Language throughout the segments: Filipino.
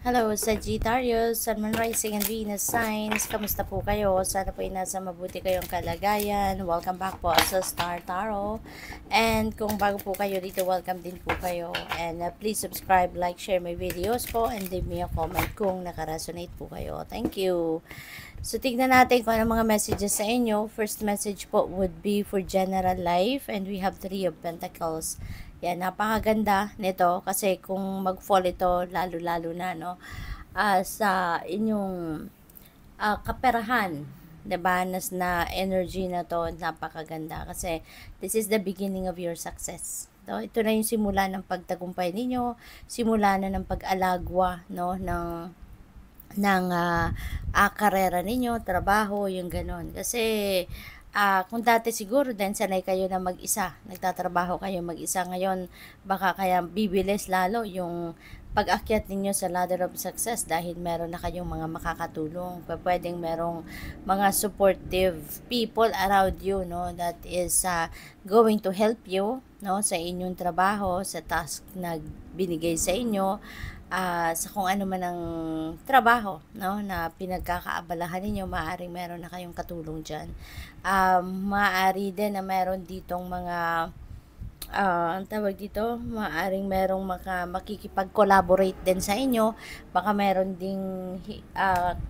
Hello, Sagittarius, Sun, Moon, Rising, and Venus signs. Kamusta po kayo? Sana po ay nasa mabuti kayong kalagayan. Welcome back po sa Star Tarot. And kung bago po kayo dito, welcome din po kayo. And please subscribe, like, share my videos po, and leave me a comment kung nakaresonate po kayo. Thank you. So, tignan natin kung ano mga messages sa inyo. First message po would be for general life, and we have 3 of Pentacles. Yan, napakaganda nito kasi kung mag-fall ito, lalo-lalo na, no, sa inyong kaperahan, diba, na energy na to, napakaganda kasi this is the beginning of your success. No? Ito na yung simula ng pagtagumpay ninyo, simula na ng pag-alagwa, no, ng karera ninyo, trabaho, yung ganon. Kasi kung dati siguro din sanay kayo na mag-isa, nagtatrabaho kayo mag-isa, ngayon baka kaya bibilis lalo yung pag-akyat ninyo sa ladder of success dahil meron na kayong mga makakatulong. Pwedeng merong mga supportive people around you, no, that is going to help you, no, sa inyong trabaho, sa task na binigay sa inyo, sa kung ano man ang trabaho, no, na pinagkakaabalahan ninyo. Maaaring meron na kayong katulong dyan. Maaari din na meron ditong mga ang tawag dito, maaaring merong makikipag-collaborate din sa inyo. Baka meron ding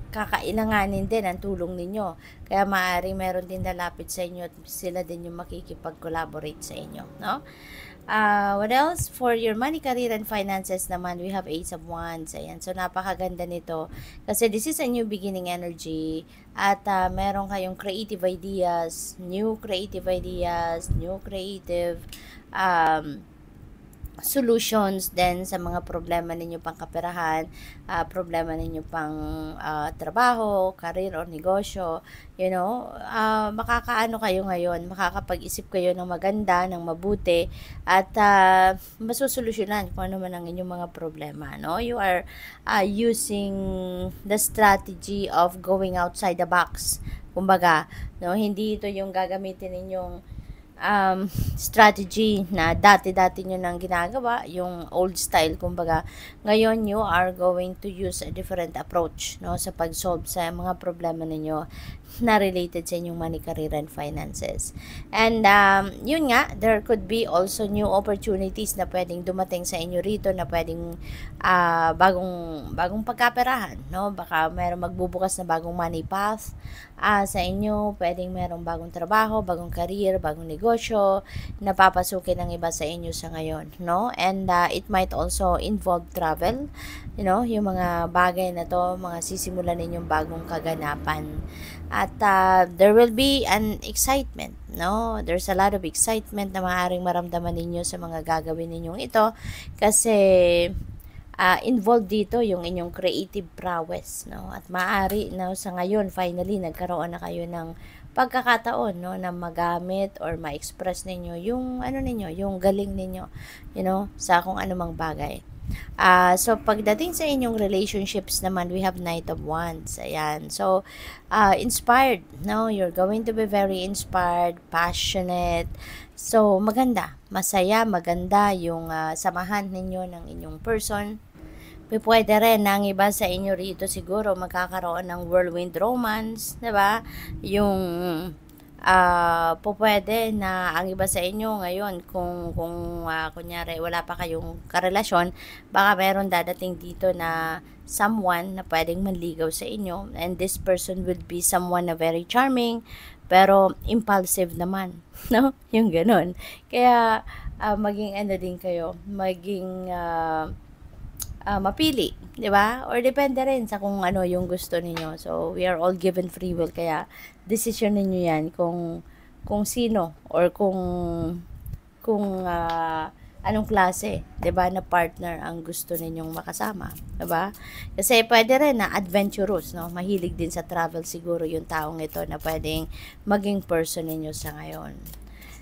kakailanganin din ang tulong ninyo. Kaya maaaring meron din lalapit sa inyo at sila din yung makikipag-collaborate sa inyo, no? What else? For your money, career, and finances naman, we have Ace of Wands. Ayan. So, napakaganda nito. Kasi this is a new beginning energy. At meron kayong creative ideas, new creative solutions din sa mga problema ninyo pang kaperahan, problema ninyo pang trabaho, career, or negosyo. You know, makakaano kayo ngayon, makakapag-isip kayo ng maganda, ng mabuti, at masusolusyonan kung ano man ang inyong mga problema, no? You are using the strategy of going outside the box. Kumbaga, no, hindi ito yung gagamitin ninyong strategy na dati-dati nyo nang ginagawa, yung old style, kumbaga. Ngayon, you are going to use a different approach, no, sa pag-solve sa mga problema ninyo na related sa inyong money, career, and finances. And yun nga, there could be also new opportunities na pwedeng dumating sa inyo rito, na pwedeng bagong pagkaperahan, no? Baka merong magbubukas na bagong money path sa inyo, pwedeng merong bagong trabaho, bagong career, bagong negosyo na papasukin ng iba sa inyo sa ngayon, no? And it might also involve travel, you know, yung mga bagay na to, mga sisimulan ninyong bagong kaganapan. At there will be an excitement, no? There's a lot of excitement na maaaring maramdaman ninyo sa mga gagawin ninyong ito kasi involved dito yung inyong creative prowess, no? At maaari, no, sa ngayon finally nagkaroon na kayo ng pagkakataon, no, na magamit or ma-express ninyo yung ano ninyo, yung galing ninyo, you know, sa kung anumang bagay. So, pagdating sa inyong relationships naman, we have Knight of Wands. Ayan. So, inspired, no? You're going to be very inspired, passionate. So, maganda. Masaya, maganda yung samahan ninyo ng inyong person. Pwede rin na ang iba sa inyo rito siguro magkakaroon ng whirlwind romance, diba? Yung pwede na ang iba sa inyo ngayon, kung kunyari wala pa kayong karelasyon, baka meron dadating dito na someone na pwedeng manligaw sa inyo, and this person will be someone na very charming pero impulsive naman, no? Yung ganun. Kaya maging ano din kayo, maging mapili, di ba? Or depende rin sa kung ano yung gusto niyo. So, we are all given free will, kaya decision niyo yan kung sino or kung anong klase, 'di ba, na partner ang gusto ninyong makasama, 'di ba? Kasi pwede rin na adventurous, no? Mahilig din sa travel siguro yung taong ito na pwedeng maging person ninyo sa ngayon.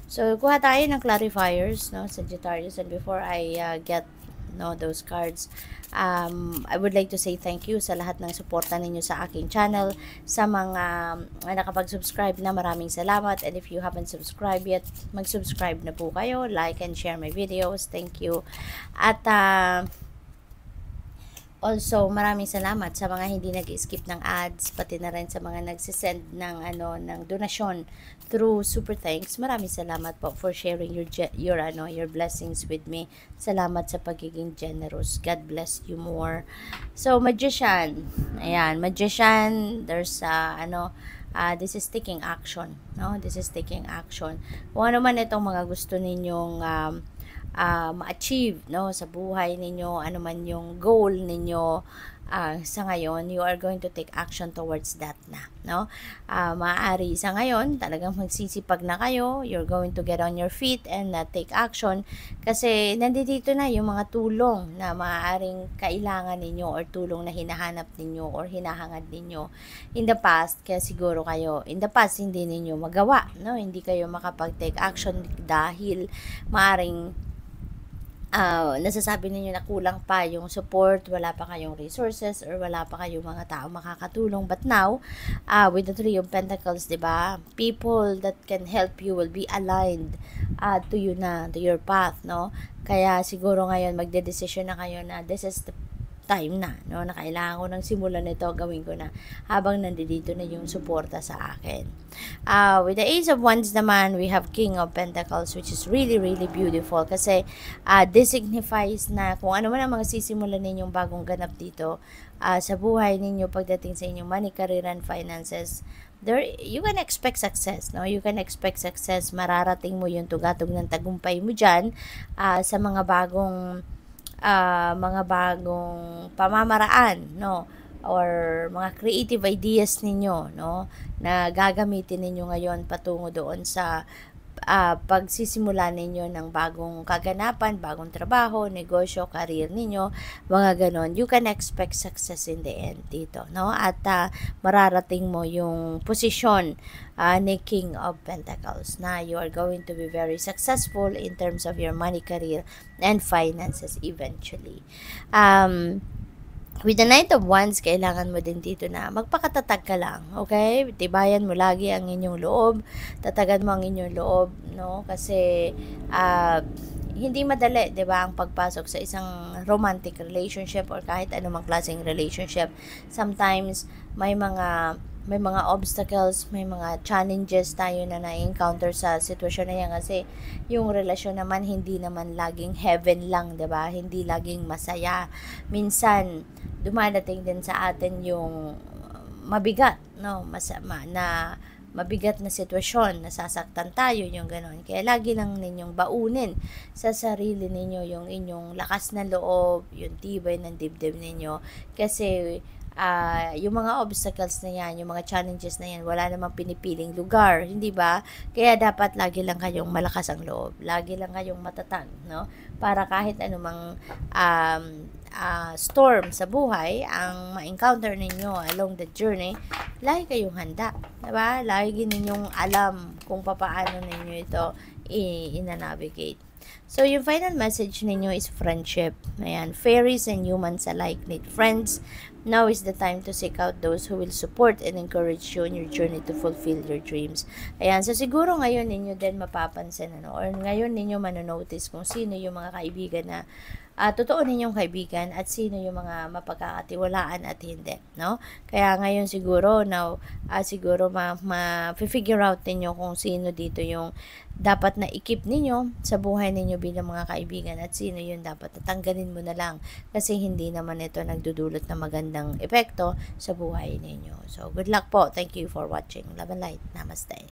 So, kuha tayo ng clarifiers, no, Sagittarius, and before I get, no, those cards, I would like to say thank you sa lahat ng suporta ninyo sa aking channel, sa mga nakapag-subscribe na, maraming salamat. And if you haven't subscribed yet, mag-subscribe na po kayo, like and share my videos. Thank you. At Also, maraming salamat sa mga hindi nag-skip ng ads, pati na rin sa mga nagsisend ng ng donasyon through Super Thanks. Maraming salamat po for sharing your blessings with me. Salamat sa pagiging generous. God bless you more. So, magician. Ayan, magician, there's this is taking action, no? This is taking action. Kung ano man itong mga gusto ninyong ma-achieve, no, sa buhay ninyo, ano man yung goal ninyo sa ngayon, you are going to take action towards that na, no? Maaari sa ngayon, talagang magsisipag na kayo, you're going to get on your feet and take action kasi nandito na yung mga tulong na maaaring kailangan ninyo or tulong na hinahanap ninyo or hinahangad ninyo in the past. Kaya siguro kayo, in the past, hindi ninyo magawa, no? Hindi kayo makapag-take action dahil maaring nasasabi ninyo na kulang pa yung support, wala pa kayong resources, or wala pa kayong mga tao makakatulong. But now, with the Three of Pentacles, diba, people that can help you will be aligned to you na, to your path, no? Kaya siguro ngayon, magde-decision na kayo na this is the time na, no, na kailangan ko ng simulan nito, gawin ko na habang nandito na yung suporta sa akin. With the Ace of Wands naman, we have King of Pentacles, which is really, really beautiful kasi this signifies na kung ano man ang mga sisimulan ninyong bagong ganap dito sa buhay ninyo pagdating sa inyong money, career, and finances, there you can expect success, no? You can expect success, mararating mo yung tugatog ng tagumpay mo dyan sa mga bagong pamamaraan, no, or mga creative ideas ninyo, no, na gagamitin ninyo ngayon patungo doon sa pagsisimula ninyo ng bagong kaganapan, bagong trabaho, negosyo, career ninyo, mga ganon. You can expect success in the end dito, no? At mararating mo yung posisyon ni King of Pentacles na you are going to be very successful in terms of your money, career, and finances eventually. With the Knight of Wands, kailangan mo din dito na magpakatatag ka lang, okay? Tibayan mo lagi ang inyong loob, tatagan mo ang inyong loob, no? Kasi hindi madali, 'di ba, ang pagpasok sa isang romantic relationship or kahit anumang klaseng relationship. Sometimes may mga obstacles, may mga challenges tayo na na-encounter sa sitwasyon na yan kasi yung relasyon naman hindi naman laging heaven lang, 'di ba? Hindi laging masaya. Minsan dumadating din sa atin yung mabigat, no, masama na mabigat na sitwasyon, nasasaktan tayo, yung gano'n. Kaya lagi lang ninyong baunin sa sarili ninyo yung inyong lakas na loob, yung tibay ng dibdib ninyo. Kasi yung mga obstacles na yan, yung mga challenges na yan, wala namang pinipiling lugar, hindi ba? Kaya dapat lagi lang kayong malakas ang loob, lagi lang kayong matatag, no? Para kahit anumang storm sa buhay ang ma-encounter ninyo along the journey, lagi kayong handa, diba? Lagi ninyong alam kung paano ninyo ito i-navigate. So, yung final message ninyo is friendship. Ayan, fairies and humans alike need friends. Now is the time to seek out those who will support and encourage you in your journey to fulfill your dreams. Ayan, so siguro ngayon ninyo din mapapansin, or ngayon ninyo manonotice kung sino yung mga kaibigan na totoo ninyong kaibigan at sino yung mga mapagkakatiwalaan at hindi, no? Kaya ngayon siguro, siguro ma-figure out ninyo kung sino dito yung dapat na ikip ninyo sa buhay ninyo bilang mga kaibigan at sino yung dapat tatanggalin mo na lang kasi hindi naman ito nagdudulot na magandang epekto sa buhay ninyo. So, good luck po. Thank you for watching. Love and light. Namaste.